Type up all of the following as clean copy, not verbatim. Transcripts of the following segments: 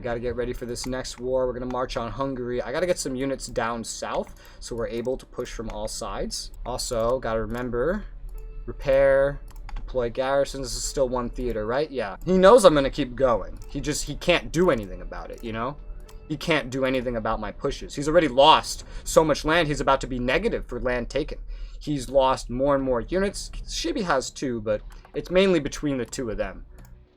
we got to get ready for this next war. We're going to march on Hungary. I got to get some units down south so we're able to push from all sides. Also, got to remember, repair, deploy garrisons. This is still one theater, right? Yeah. He knows I'm going to keep going. He can't do anything about it, you know? He can't do anything about my pushes. He's already lost so much land. He's about to be negative for land taken. He's lost more and more units. Shibi has 2, but it's mainly between the 2 of them.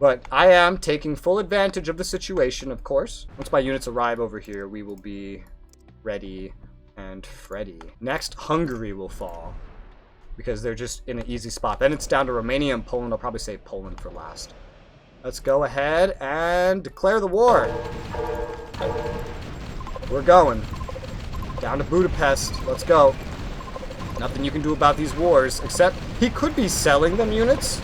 But I am taking full advantage of the situation, of course. Once my units arrive over here, we will be ready and Freddy. Next, Hungary will fall because they're just in an easy spot. Then it's down to Romania and Poland. I'll probably save Poland for last. Let's go ahead and declare the war. We're going. Down to Budapest. Let's go. Nothing you can do about these wars, except he could be selling them units.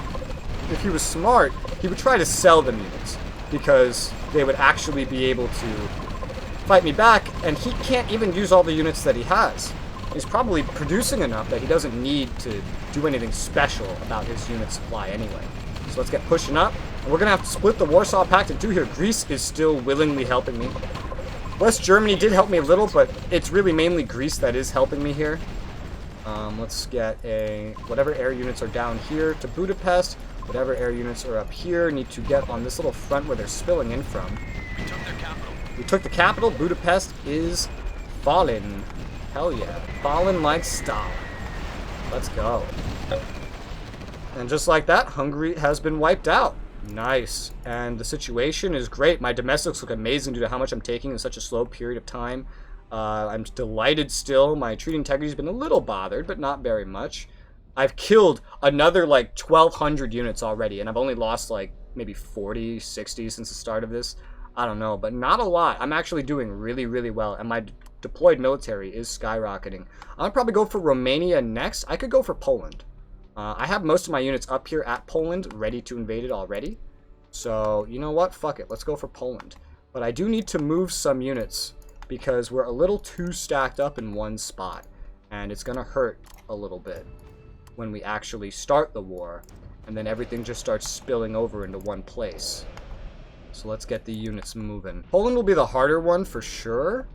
If he was smart, he would try to sell them units, because they would actually be able to fight me back, and he can't even use all the units that he has. He's probably producing enough that he doesn't need to do anything special about his unit supply anyway. So let's get pushing up. And we're going to have to split the Warsaw Pact in 2 here. Greece is still willingly helping me. West Germany did help me a little, but it's really mainly Greece that is helping me here. Let's get whatever air units are down here to Budapest. Whatever air units are up here need to get on this little front where they're spilling in from. We took their capital. We took the capital. Budapest is fallen. Hell yeah. Fallen like Stalin. Let's go. And just like that, Hungary has been wiped out. Nice. And the situation is great. My domestics look amazing due to how much I'm taking in such a slow period of time. I'm delighted still. My treaty integrity has been a little bothered, but not very much. I've killed another like 1,200 units already, and I've only lost like maybe 40, 60 since the start of this. I don't know, but not a lot. I'm actually doing really, really well, and my deployed military is skyrocketing. I'll probably go for Romania next. I could go for Poland. I have most of my units up here at Poland, ready to invade it already. So, you know what? Fuck it. Let's go for Poland. But I do need to move some units, because we're a little too stacked up in one spot, and it's going to hurt a little bit when we actually start the war, and then everything just starts spilling over into one place. So let's get the units moving. Poland will be the harder one for sure,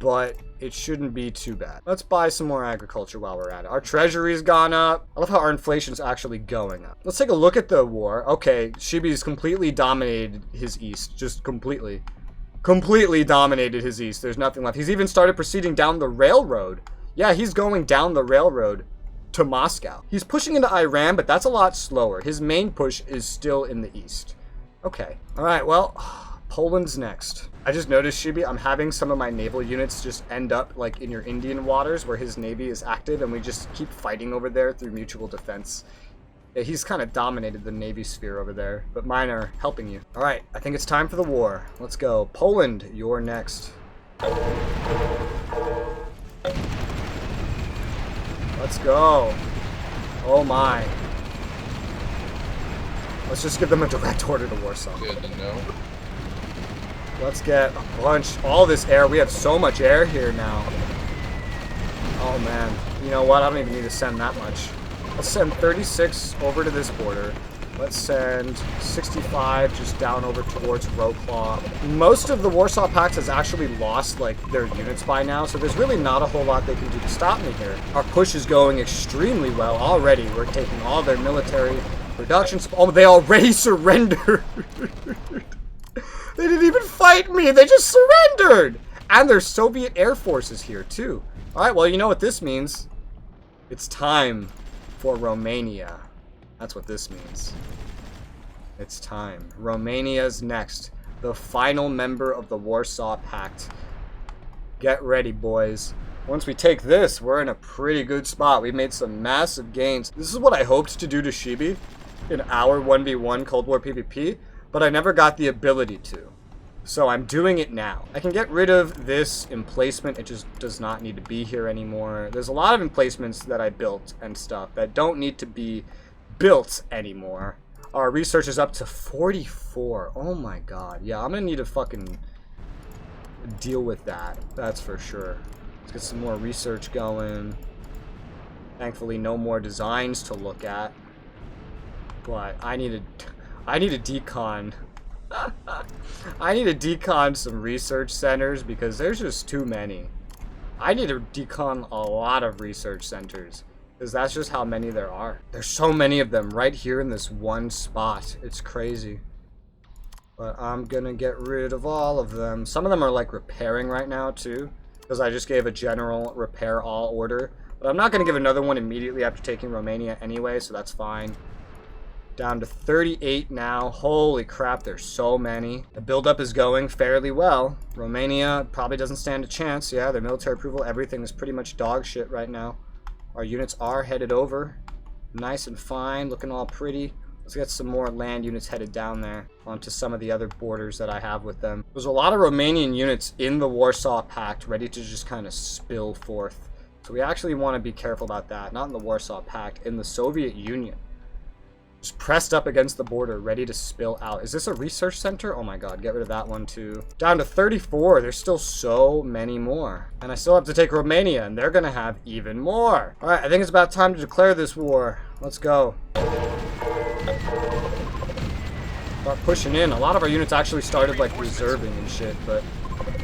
but it shouldn't be too bad. Let's buy some more agriculture while we're at it. Our treasury's gone up. I love how our inflation's actually going up. Let's take a look at the war. Okay, Shibi's completely dominated his east, just completely dominated his east. There's nothing left. He's even started proceeding down the railroad. Yeah, he's going down the railroad to Moscow. He's pushing into Iran, but that's a lot slower. His main push is still in the east. Okay. All right, well, Poland's next. I just noticed, Shibi, I'm having some of my naval units just end up like in your Indian waters where his navy is active, and we just keep fighting over there through mutual defense. Yeah, he's kind of dominated the navy sphere over there, but mine are helping you. All right, I think it's time for the war. Let's go. Poland, you're next. Let's go. Oh my. Let's just give them a direct order to Warsaw. Good to know. Let's get a bunch, all this air. We have so much air here now. Oh man. You know what? I don't even need to send that much. Let's send 36 over to this border. Let's send 65 just down over towards Wrocław. Most of the Warsaw Pact has actually lost like their units by now, so there's really not a whole lot they can do to stop me here. Our push is going extremely well already. We're taking all their military production. Oh, they already surrendered. They didn't even fight me. They just surrendered. And there's Soviet air forces here too. All right, well, you know what this means. It's time for Romania. That's what this means. It's time. Romania's next. The final member of the Warsaw Pact. Get ready, boys. Once we take this, we're in a pretty good spot. We've made some massive gains. This is what I hoped to do to Shibi in our 1v1 Cold War PvP, but I never got the ability to. So I'm doing it now. I can get rid of this emplacement. It just does not need to be here anymore. There's a lot of emplacements that I built and stuff that don't need to be built anymore. Our research is up to 44. Oh my god. Yeah, I'm gonna need to fucking deal with that. That's for sure. Let's get some more research going. Thankfully, no more designs to look at. But I need a decon I need to decon some research centers because there's just too many. I need to decon a lot of research centers because that's just how many there are. There's so many of them right here in this one spot. It's crazy. But I'm gonna get rid of all of them. Some of them are like repairing right now too, because I just gave a general repair all order. But I'm not gonna give another one immediately after taking Romania anyway, so that's fine. Down to 38 now. Holy crap, there's so many. The buildup is going fairly well. Romania probably doesn't stand a chance. Yeah, their military approval, everything is pretty much dog shit right now. Our units are headed over. Nice and fine, looking all pretty. Let's get some more land units headed down there onto some of the other borders that I have with them. There's a lot of Romanian units in the Warsaw Pact ready to just kind of spill forth. So we actually want to be careful about that. Not in the Warsaw Pact, in the Soviet Union. Just pressed up against the border, ready to spill out. Is this a research center? Oh my god, get rid of that one too. Down to 34. There's still so many more. And I still have to take Romania, and they're going to have even more. Alright, I think it's about time to declare this war. Let's go. Start pushing in. A lot of our units actually started like reserving and shit, but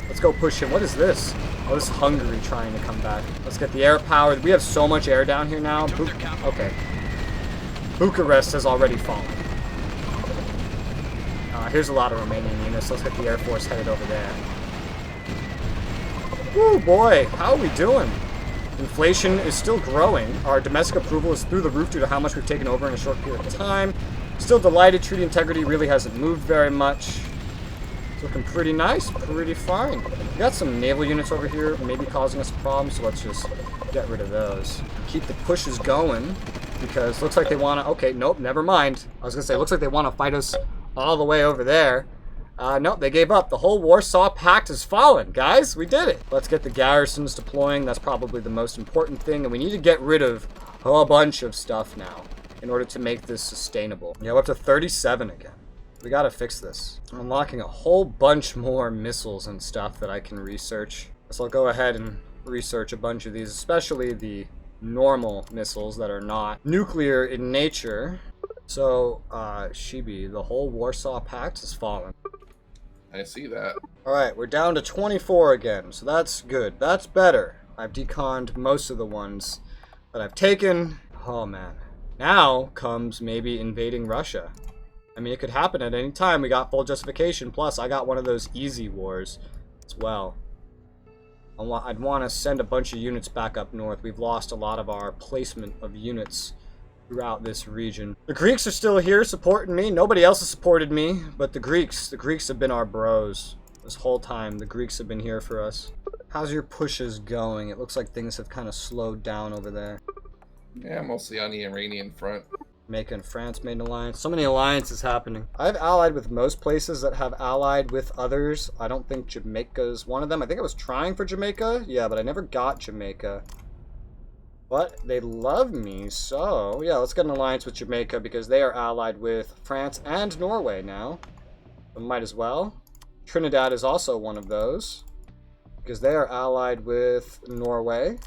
let's go push in. What is this? Oh, this is Hungary trying to come back. Let's get the air power. We have so much air down here now. Okay. Bucharest has already fallen. Here's a lot of Romanian units. Let's get the Air Force headed over there. Woo, boy. How are we doing? Inflation is still growing. Our domestic approval is through the roof due to how much we've taken over in a short period of time. Still delighted. Treaty integrity really hasn't moved very much. It's looking pretty nice. Pretty fine. We got some naval units over here maybe causing us a problem, so let's just get rid of those. Keep the pushes going. Because looks like they want to... Okay, nope, never mind. I was going to say, looks like they want to fight us all the way over there. Nope, they gave up. The whole Warsaw Pact has fallen, guys. We did it. Let's get the garrisons deploying. That's probably the most important thing. And we need to get rid of a bunch of stuff now in order to make this sustainable. Yeah, we're up to 37 again. We got to fix this. I'm unlocking a whole bunch more missiles and stuff that I can research. So I'll go ahead and research a bunch of these, especially the normal missiles that are not nuclear in nature. So, Shibi, the whole Warsaw Pact has fallen. I see that. Alright, we're down to 24 again, so that's good. That's better. I've deconned most of the ones that I've taken. Oh, man. Now comes maybe invading Russia. I mean, it could happen at any time. We got full justification, plus I got one of those easy wars as well. I'd want to send a bunch of units back up north. We've lost a lot of our placement of units throughout this region. The Greeks are still here supporting me. Nobody else has supported me, but the Greeks have been our bros. This whole time, the Greeks have been here for us. How's your pushes going? It looks like things have kind of slowed down over there. Yeah, mostly on the Iranian front. Jamaica and France made an alliance. So many alliances happening. I've allied with most places that have allied with others. I don't think Jamaica's one of them. I think I was trying for Jamaica. Yeah, but I never got Jamaica. But they love me, so... Yeah, let's get an alliance with Jamaica because they are allied with France and Norway now. So might as well. Trinidad is also one of those because they are allied with Norway.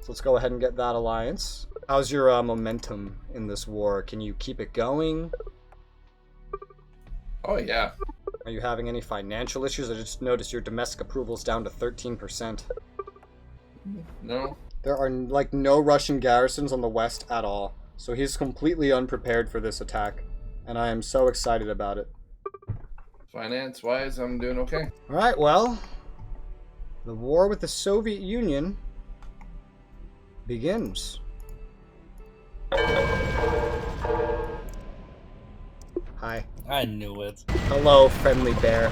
So let's go ahead and get that alliance. How's your momentum in this war? Can you keep it going? Oh, yeah. Are you having any financial issues? I just noticed your domestic approval is down to 13%. No. There are, like, no Russian garrisons on the west at all. So he's completely unprepared for this attack. And I am so excited about it. Finance-wise, I'm doing okay. Alright, well. The war with the Soviet Union begins. Hi. I knew it. Hello, friendly bear.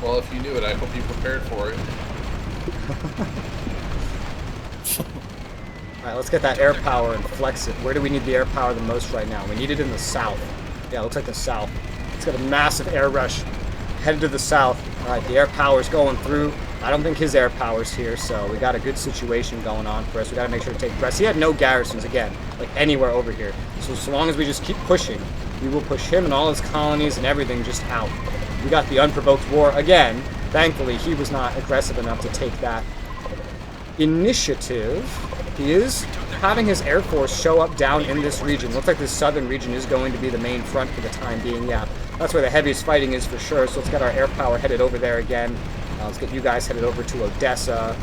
Well, if you knew it, I hope you prepared for it. Alright, let's get that air power and flex it. Where do we need the air power the most right now? We need it in the south. Yeah, looks like the south. Let's get a massive air rush headed to the south. Alright, the air power's going through. I don't think his air power's here, so we got a good situation going on for us. We got to make sure to take Brest. He had no garrisons, again, like anywhere over here. So long as we just keep pushing, we will push him and all his colonies and everything just out. We got the unprovoked war again. Thankfully, he was not aggressive enough to take that initiative. He is having his air force show up down in this region. Looks like this southern region is going to be the main front for the time being. Yeah, That's where the heaviest fighting is for sure. So let's get our air power headed over there again. Let's get you guys headed over to Odessa.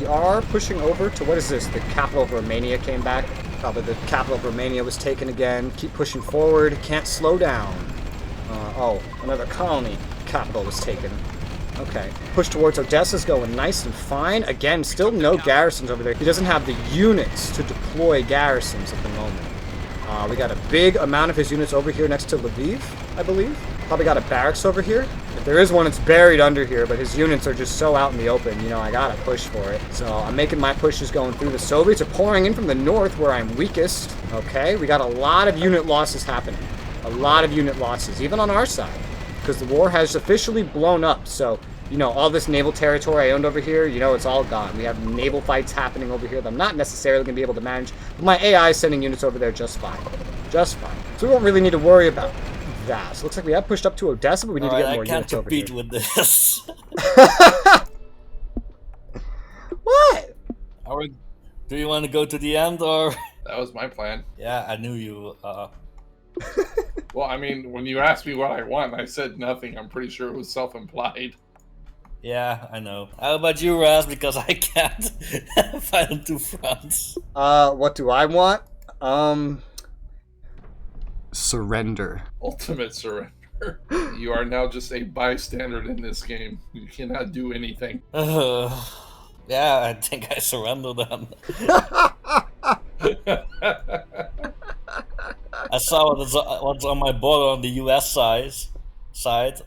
We are pushing over to, what is this? The capital of Romania came back. Probably the capital of Romania was taken again. Keep pushing forward. Can't slow down. Oh, another colony capital was taken. Okay. Push towards Odessa's going nice and fine. Again, still no garrisons over there. He doesn't have the units to deploy garrisons at the moment. We got a big amount of his units over here next to Lviv, I believe. Probably got a barracks over here. If there is one, it's buried under here, but his units are just so out in the open. You know, I gotta push for it. So I'm making my pushes going through. The Soviets are pouring in from the north where I'm weakest. Okay, we got a lot of unit losses happening. A lot of unit losses, even on our side. Because the war has officially blown up. So, you know, all this naval territory I owned over here, you know, it's all gone. We have naval fights happening over here that I'm not necessarily going to be able to manage. But my AI is sending units over there just fine. Just fine. So we won't really need to worry about that. So looks like we have pushed up to Odessa, but we need to get more units over here. I can't compete with this. What? Do you want to go to the end, or? That was my plan. Yeah, I knew you. Well, I mean, when you asked me what I want, I said nothing. I'm pretty sure it was self-implied. Yeah, I know. How about you, Raz? Because I can't fight on two fronts. What do I want? Surrender. Ultimate surrender. You are now just a bystander in this game. You cannot do anything. Yeah, I think I surrender then. I saw what's on my border on the US side.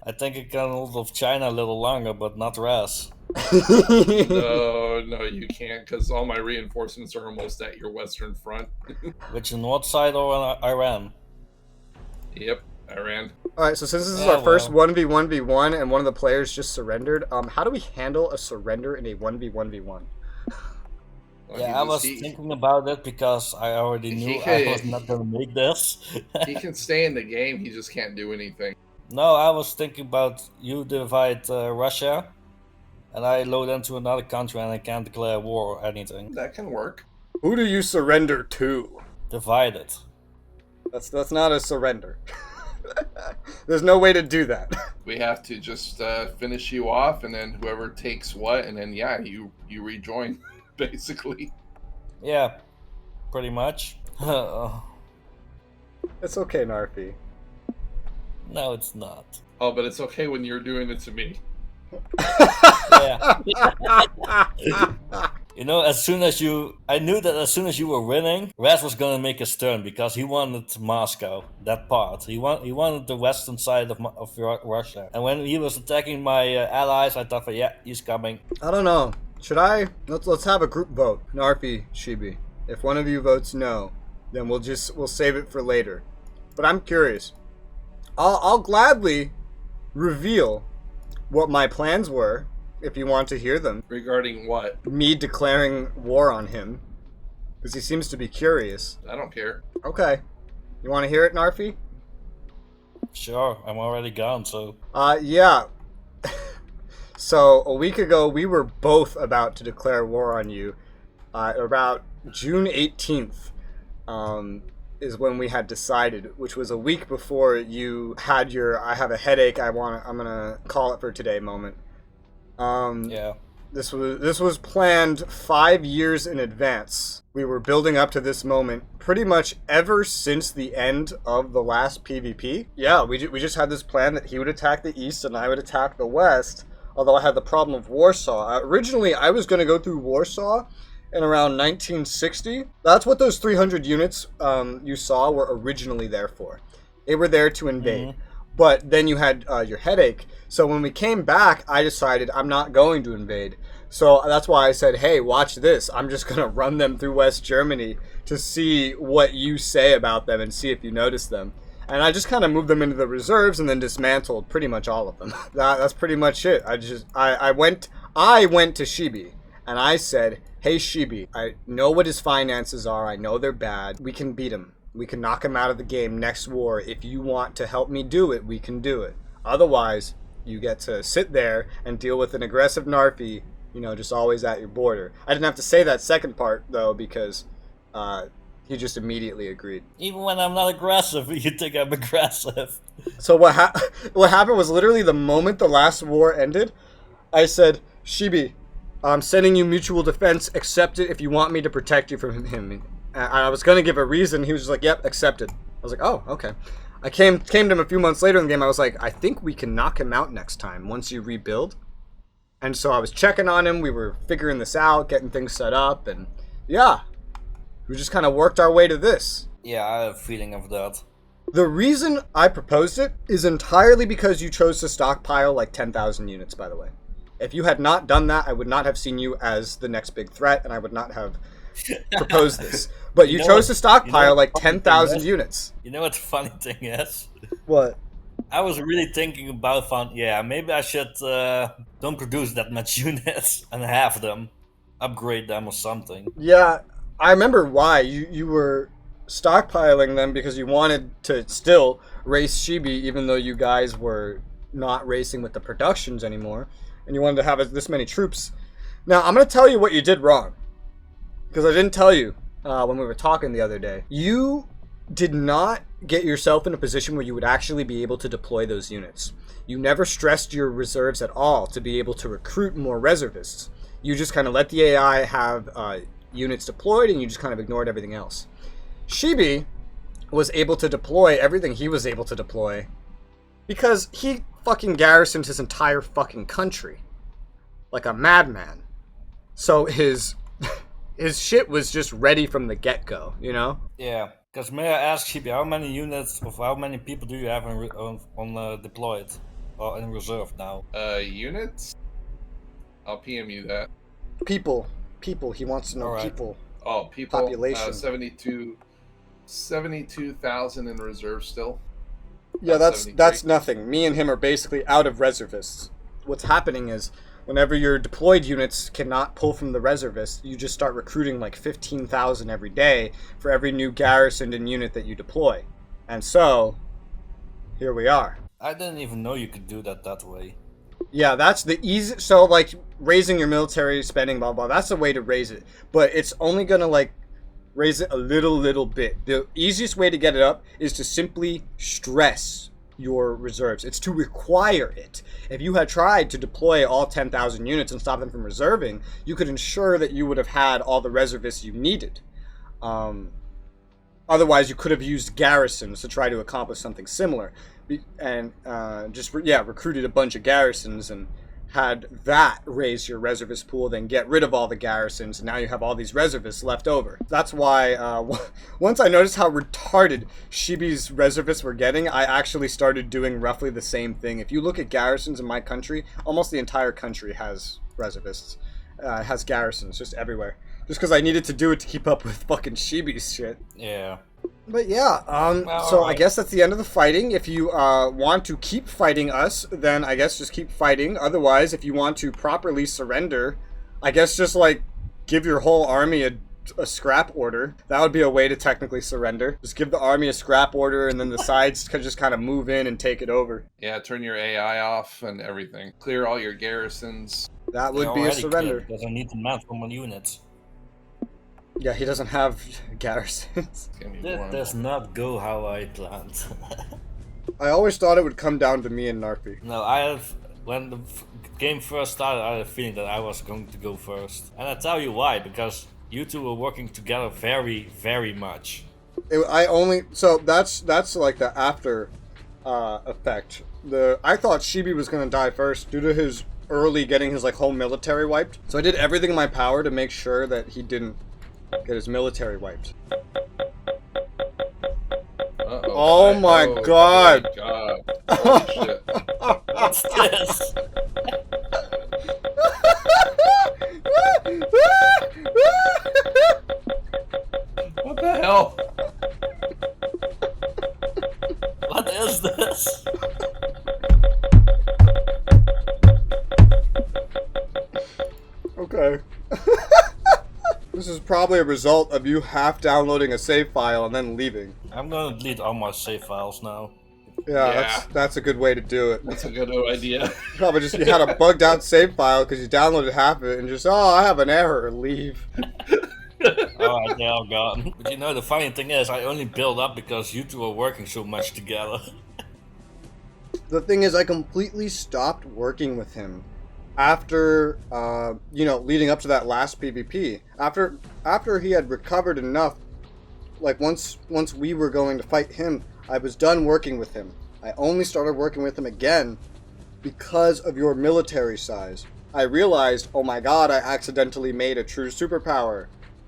I think I can hold of China a little longer, but not Raz. No, you can't, because all my reinforcements are almost at your western front. Which, north side or Iran? Yep, Iran. Alright, so since this is our first 1v1v1 and one of the players just surrendered, how do we handle a surrender in a 1v1v1? Well, yeah, I was thinking about it because I already knew I was not going to make this. He can stay in the game, he just can't do anything. No, I was thinking about you divide Russia, and I load into another country and I can't declare war or anything. That can work. Who do you surrender to? Divide it. That's not a surrender. There's no way to do that. We have to just finish you off, and then whoever takes what, and then yeah, you rejoin, basically. Yeah, pretty much. It's okay, Narfi. No, it's not. Oh, but it's okay when you're doing it to me. Yeah. You know, I knew that as soon as you were winning, Raz was gonna make his turn because he wanted Moscow, that part. He wanted the western side of Russia. And when he was attacking my allies, I thought, yeah, he's coming. I don't know. Should I? Let's have a group vote. Narfi, Shibi. If one of you votes no, then we'll save it for later. But I'm curious. I'll gladly reveal what my plans were, if you want to hear them. Regarding what? Me declaring war on him. Because he seems to be curious. I don't care. Okay. You want to hear it, Narfi? Sure, I'm already gone, so... Yeah. So, a week ago, we were both about to declare war on you. About June 18th, is when we had decided, which was a week before you had your I have a headache, I'm gonna call it for today moment. Yeah. This was planned 5 years in advance. We were building up to this moment pretty much ever since the end of the last PvP. Yeah, we just had this plan that he would attack the east and I would attack the west, although I had the problem of Warsaw. Originally, I was going to go through Warsaw in around 1960. That's what those 300 units you saw were originally there for. They were there to invade. Mm-hmm. But then you had your headache. So when we came back, I decided I'm not going to invade. So that's why I said, hey, watch this. I'm just going to run them through West Germany to see what you say about them and see if you notice them. And I just kind of moved them into the reserves and then dismantled pretty much all of them. That's pretty much it. I went to Shibi and I said, hey, Shibi, I know what his finances are. I know they're bad. We can beat him. We can knock him out of the game next war. If you want to help me do it, we can do it. Otherwise, you get to sit there and deal with an aggressive Narfi, you know, just always at your border. I didn't have to say that second part, though, because He just immediately agreed. Even when I'm not aggressive, you think I'm aggressive. So what happened was literally the moment the last war ended, I said, Shibi, I'm sending you mutual defense. Accept it if you want me to protect you from him. I was going to give a reason. He was just like, yep, accepted. I was like, oh, okay. I came to him a few months later in the game. I was like, I think we can knock him out next time once you rebuild. And so I was checking on him. We were figuring this out, getting things set up. And yeah, we just kind of worked our way to this. Yeah, I have a feeling of that. The reason I proposed it is entirely because you chose to stockpile like 10,000 units, by the way. If you had not done that, I would not have seen you as the next big threat, and I would not have proposed this. But you chose to stockpile like 10,000 units. You know what the funny thing is? What? I was really thinking about maybe I should don't produce that much units and have them. Upgrade them or something. Yeah, I remember why. You were stockpiling them because you wanted to still race Shibi even though you guys were not racing with the productions anymore. And you wanted to have this many troops. Now, I'm going to tell you what you did wrong. Because I didn't tell you when we were talking the other day. You did not get yourself in a position where you would actually be able to deploy those units. You never stressed your reserves at all to be able to recruit more reservists. You just kind of let the AI have units deployed and you just kind of ignored everything else. Shibi was able to deploy everything he was able to deploy because he fucking garrisoned his entire fucking country like a madman. So his shit was just ready from the get-go, you know? Yeah, because may I ask Shibi, how many units of how many people do you have on deployed or in reserve now? Units? I'll PM you that. People. He wants to know right. people. Oh, people. Population. 72,000 in reserve still. Yeah, that's nothing. Me and him are basically out of reservists. What's happening is, whenever your deployed units cannot pull from the reservists, you just start recruiting like 15,000 every day for every new garrisoned in unit that you deploy. And so, here we are. I didn't even know you could do that way. Yeah, that's the easy. So, like, raising your military spending, blah, blah, that's the way to raise it. But it's only going to, like, raise it a little bit. The easiest way to get it up is to simply stress your reserves. It's to require it. If you had tried to deploy all 10,000 units and stop them from reserving, you could ensure that you would have had all the reservists you needed. Otherwise, you could have used garrisons to try to accomplish something similar. And recruited a bunch of garrisons and had that raise your reservist pool, then get rid of all the garrisons, and now you have all these reservists left over. That's why, once I noticed how retarded Shibi's reservists were getting, I actually started doing roughly the same thing. If you look at garrisons in my country, almost the entire country has reservists. Has garrisons just everywhere. Just because I needed to do it to keep up with fucking Shibi's shit. Yeah. But yeah, so I guess that's the end of the fighting. If you want to keep fighting us, then I guess just keep fighting. Otherwise, if you want to properly surrender, I guess just like give your whole army a scrap order. That would be a way to technically surrender. Just give the army a scrap order and then the sides can just kind of move in and take it over. Yeah, turn your AI off and everything. Clear all your garrisons. That would be a surrender. Because I need the man from my units. Yeah, he doesn't have garrisons. That does not go how I planned. I always thought it would come down to me and Narfi. No, when the game first started, I had a feeling that I was going to go first. And I tell you why, because you two were working together very, very much. So that's like the after effect. I thought Shibi was gonna die first due to his early getting his like whole military wiped. So I did everything in my power to make sure that he didn't get his military wiped. Oh my god! Holy shit. What's this? What the hell? What is this? Okay. This is probably a result of you half downloading a save file and then leaving. I'm gonna delete all my save files now. Yeah. That's a good way to do it. That's a good idea. Probably just you had a bugged out save file because you downloaded half of it and just, oh, I have an error, leave. Alright, they're all gone. But you know, the funny thing is, I only built up because you two are working so much together. The thing is, I completely stopped working with him after, leading up to that last PvP. After he had recovered enough, like once we were going to fight him, I was done working with him. I only started working with him again because of your military size. I realized, oh my god, I accidentally made a true superpower.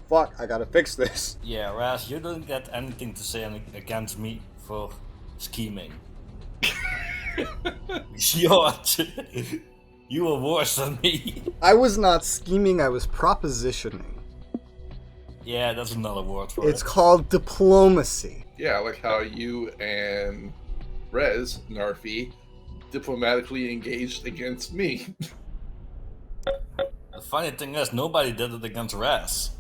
Fuck, I gotta fix this. Yeah, Raz, you don't get anything to say against me for scheming. You were worse than me. I was not scheming, I was propositioning. Yeah, that's another word for it. It's called diplomacy. Yeah, like how you and Narfi, diplomatically engaged against me. The funny thing is, nobody did it against Raz.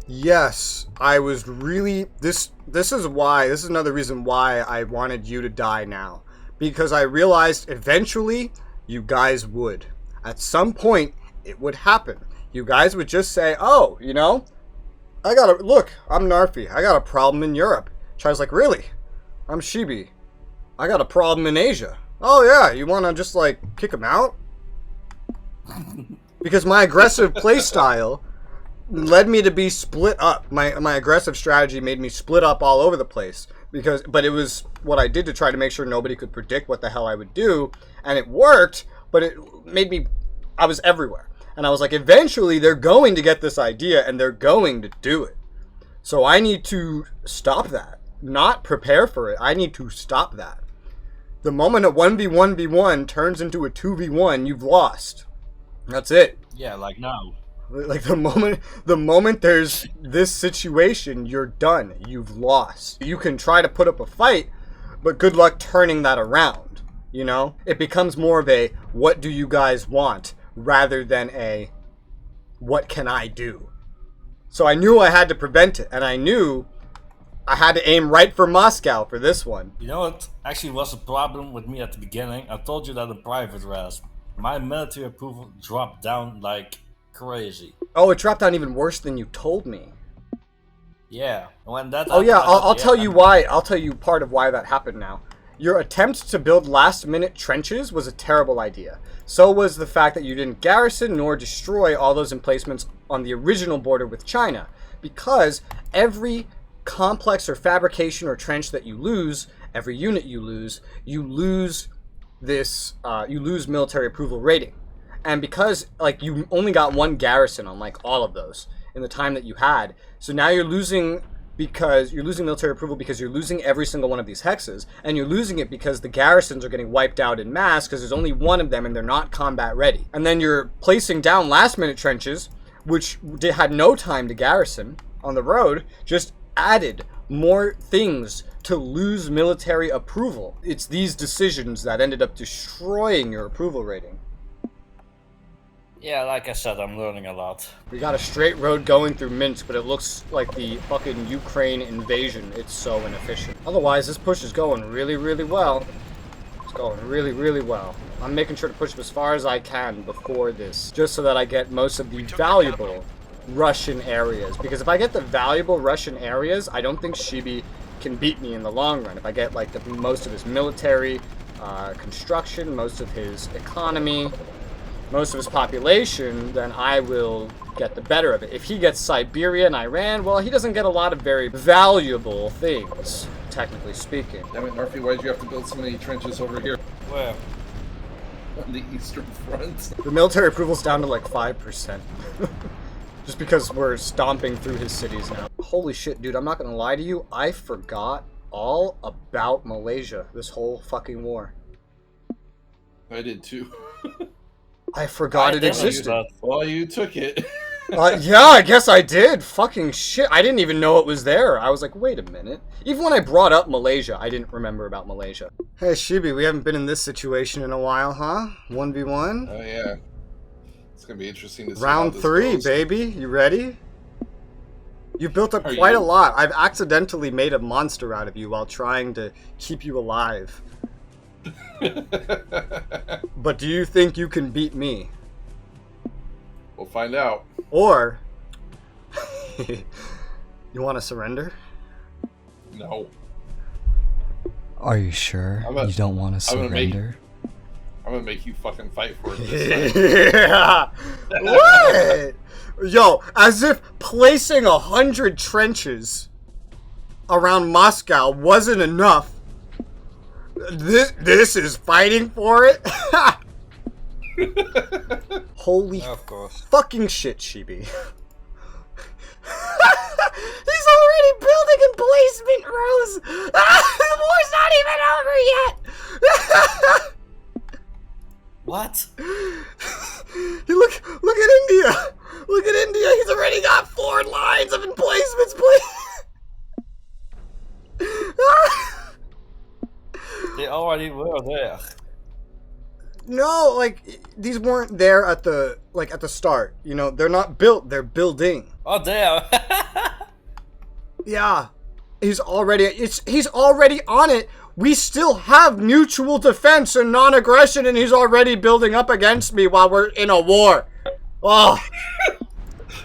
Yes, I was really... This is another reason why I wanted you to die now. Because I realized eventually you guys would. At some point, it would happen. You guys would just say, oh, I'm Narfi. I got a problem in Europe. Chai's like, really? I'm Shibi. I got a problem in Asia. Oh yeah, you want to just kick him out? Because my aggressive playstyle led me to be split up. My aggressive strategy made me split up all over the place. But it was what I did to try to make sure nobody could predict what the hell I would do. And it worked, but it made me... I was everywhere. And I was like, eventually they're going to get this idea and they're going to do it. So I need to stop that. Not prepare for it. I need to stop that. The moment a 1v1v1 turns into a 2v1, you've lost. That's it. Yeah, like now. Like the moment there's this situation, you're done. You've lost. You can try to put up a fight, but good luck turning that around. It becomes more of a what do you guys want rather than a what can I do. So I knew I had to prevent it, and I knew I had to aim right for Moscow for this one. You know what actually was a problem with me at the beginning? I told you that in private, Raz. My military approval dropped down like crazy. Oh, it dropped down even worse than you told me. Yeah. When that Oh happened, yeah, I thought, I'll tell you why. I'll tell you part of why that happened now. Your attempt to build last-minute trenches was a terrible idea. So was the fact that you didn't garrison nor destroy all those emplacements on the original border with China. Because every complex or fabrication or trench that you lose, every unit you lose military approval rating. And because you only got one garrison on all of those in the time that you had, so now you're losing military approval because you're losing every single one of these hexes, and you're losing it because the garrisons are getting wiped out in mass because there's only one of them and they're not combat ready. And then you're placing down last minute trenches, which had no time to garrison on the road, just added more things to lose military approval. It's these decisions that ended up destroying your approval rating. Yeah, like I said, I'm learning a lot. We got a straight road going through Minsk, but it looks like the fucking Ukraine invasion. It's so inefficient. Otherwise, this push is going really, really well. It's going really, really well. I'm making sure to push as far as I can before this, just so that I get most of the valuable Russian areas. Because if I get the valuable Russian areas, I don't think Shibi can beat me in the long run. If I get most of his military construction, most of his economy, most of his population, then I will get the better of it. If he gets Siberia and Iran, well, he doesn't get a lot of very valuable things, technically speaking. Damn it, Narfi, why'd you have to build so many trenches over here? Where? On the eastern front. The military approval's down to 5%. Just because we're stomping through his cities now. Holy shit, dude, I'm not gonna lie to you. I forgot all about Malaysia this whole fucking war. I did too. I forgot it existed. Well, you took it. Yeah, I guess I did. Fucking shit. I didn't even know it was there. I was like, wait a minute. Even when I brought up Malaysia, I didn't remember about Malaysia. Hey, Shibi, we haven't been in this situation in a while, huh? 1v1? Oh, yeah. It's going to be interesting to see Round how this 3, goes. baby. You ready? You've built up quite a lot. I've accidentally made a monster out of you while trying to keep you alive. But do you think you can beat me? We'll find out. Or You want to surrender? No. Are you sure you don't want to surrender? I'm gonna make you fucking fight for it this time. Yeah. What? Yo, as if placing 100 trenches around Moscow wasn't enough. This is fighting for it. Holy fucking shit, Shibi. He's already building emplacement rows. The war's not even over yet. What? Look at India. Look at India. He's already got 4 lines of emplacements, please. They already were there. No, like these weren't there at the start. You know, they're not built. They're building. Oh, there. Yeah, he's already on it. We still have mutual defense and non-aggression, and he's already building up against me while we're in a war. Oh.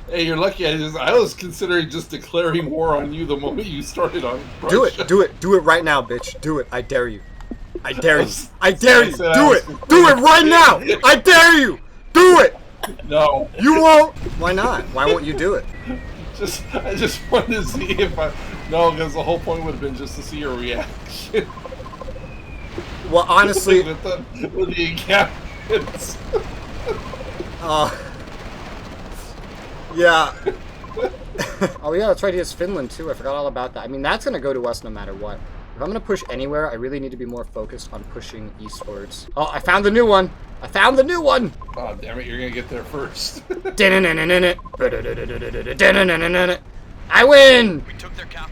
Hey, you're lucky. I was considering just declaring war on you the moment you started on Russia. Do it right now, bitch. Do it. I dare you. I dare you. I dare you. Do it right now. I dare you. Do it. No. You won't. Why not? Why won't you do it? I just wanted to see if no, because the whole point would have been just to see your reaction. Well, honestly, with the encampments. Yeah. Oh yeah, that's right. He has Finland too. I forgot all about that. I mean, that's gonna go to us no matter what. If I'm gonna push anywhere, I really need to be more focused on pushing eastwards. Oh, I found the new one. Oh, damn it, You're gonna get there first. I win!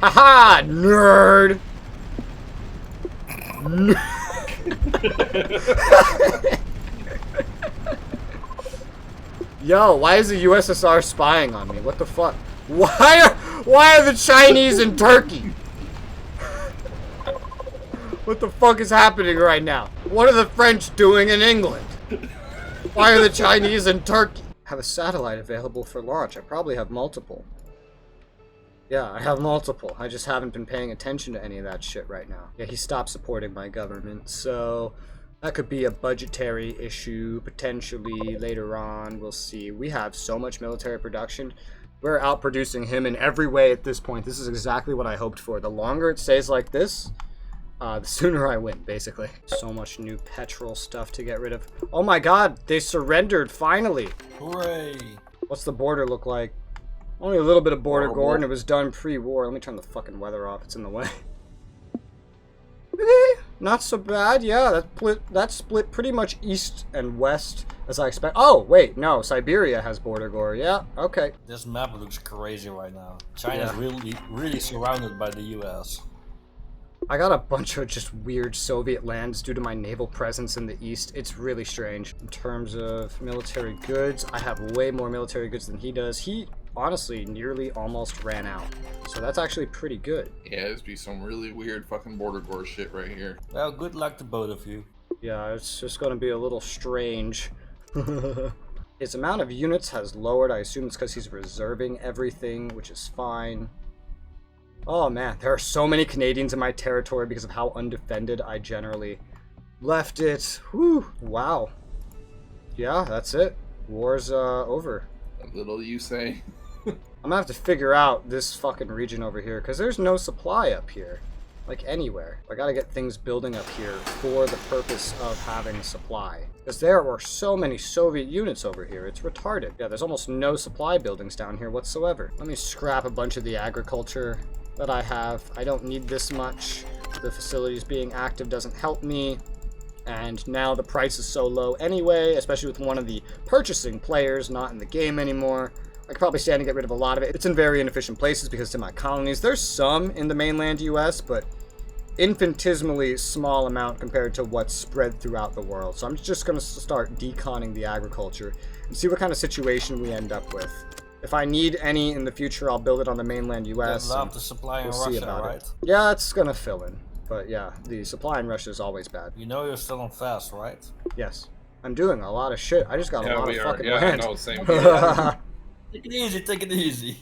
Haha, nerd! Yo, why is the USSR spying on me? What the fuck? Why are the Chinese in Turkey? What the fuck is happening right now? What are the French doing in England? Why are the Chinese in Turkey? I have a satellite available for launch. I probably have multiple. Yeah, I have multiple. I just haven't been paying attention to any of that shit right now. Yeah, he stopped supporting my government, so that could be a budgetary issue potentially later on. We'll see. We have so much military production. We're outproducing him in every way at this point. This is exactly what I hoped for. The longer it stays like this, the sooner I win, basically. So much new petrol stuff to get rid of. Oh my god, they surrendered, finally! Hooray! What's the border look like? Only a little bit of border gore, and it was done pre-war. Let me turn the fucking weather off, it's in the way. Not so bad, yeah, that split pretty much east and west, as I expect. Oh, wait, no, Siberia has border gore, yeah, okay. This map looks crazy right now. China's really surrounded by the US. I got a bunch of just weird Soviet lands due to my naval presence in the east. It's really strange. In terms of military goods, I have way more military goods than he does. He, honestly, nearly almost ran out. So that's actually pretty good. Yeah, there's be some really weird fucking border gore shit right here. Well, good luck to both of you. Yeah, it's just gonna be a little strange. His amount of units has lowered. I assume it's because he's reserving everything, which is fine. Oh man, there are so many Canadians in my territory because of how undefended I generally left it. Whew, wow. Yeah, that's it. War's over. Little you say. I'm gonna have to figure out this fucking region over here, because there's no supply up here. Like, anywhere. I gotta get things building up here for the purpose of having supply. Because there were so many Soviet units over here, it's retarded. Yeah, there's almost no supply buildings down here whatsoever. Let me scrap a bunch of the agriculture that I have. I don't need this much. The facilities being active doesn't help me. And now the price is so low anyway, especially with one of the purchasing players not in the game anymore. I could probably stand to get rid of a lot of it. It's in very inefficient places because it's in my colonies. There's some in the mainland US, but infinitesimally small amount compared to what's spread throughout the world. So I'm just going to start deconning the agriculture and see what kind of situation we end up with. If I need any in the future, I'll build it on the mainland US. Love the supply in Russia, right? Yeah, it's going to fill in. But yeah, the supply in Russia is always bad. You know you're still on fast, right? Yes. I'm doing a lot of shit. I just got a lot of fucking land. Yeah, I know, same here. Take it easy, take it easy.